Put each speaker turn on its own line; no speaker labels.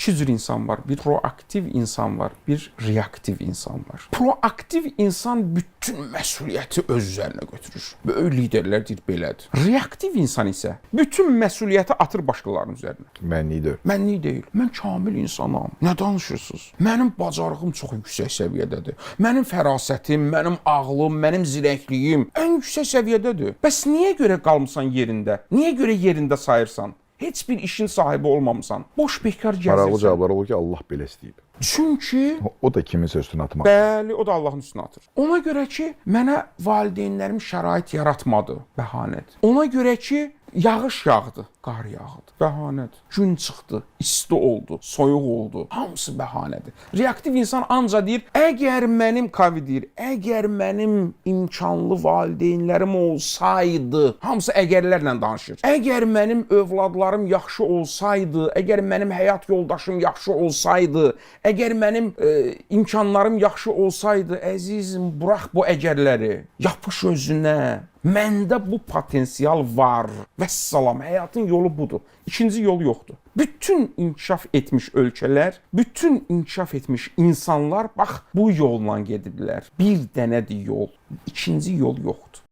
İki cür insan var. Bir proaktiv insan var, bir reaktiv insan var. Proaktiv insan bütün məsuliyyəti öz üzərinə götürür. Böyük liderlər deyir belədir. Reaktiv insan isə bütün məsuliyyəti atır başqalarının üzərinə.
Mənlidir.
Mənlik deyil. Mən kamil insanam. Nə danışırsınız? Mənim bacarığım çox yüksək səviyyədədir. Mənim fərasətim, mənim ağlım, mənim zirəkliyim ən yüksək səviyyədədir. Bəs niyə görə qalmısan yerində? Niyə görə yerində sayırsan? Heç bir işin sahibi olmamısan. Boş bekar
Maraqlı
gəzirsən.
cavablar olur ki, Allah belə istəyib.
Çünki
O da kiminsə üstünə atmaq.
bəli, o da Allahın üstünə atır. Ona görə ki, mənə valideynlərim şərait yaratmadı. Bəhanədir. Ona görə ki, yağış yağdı, qar yağdı. Bəhanədir. Gün çıxdı, isti oldu, soyuq oldu. Hamısı bəhanədir. Reaktiv insan anca deyir, əgər mənim deyir, əgər mənim imkanlı valideynlərim olsaydı, hamısı əgərlərlə danışır. Əgər mənim övladlarım yaxşı olsaydı, əgər mənim həyat yoldaşım yaxşı olsaydı, əgər mənim imkanlarım yaxşı olsaydı, əzizim, burax bu əgərləri, yapış özünə. Məndə bu potensial var. Vəssalam, həyatın yolu budur. İkinci yol yoxdur. Bütün inkişaf etmiş ölkələr, bütün inkişaf etmiş insanlar bax bu yolla gediblər. Bir dənədir yol. İkinci yol yoxdur.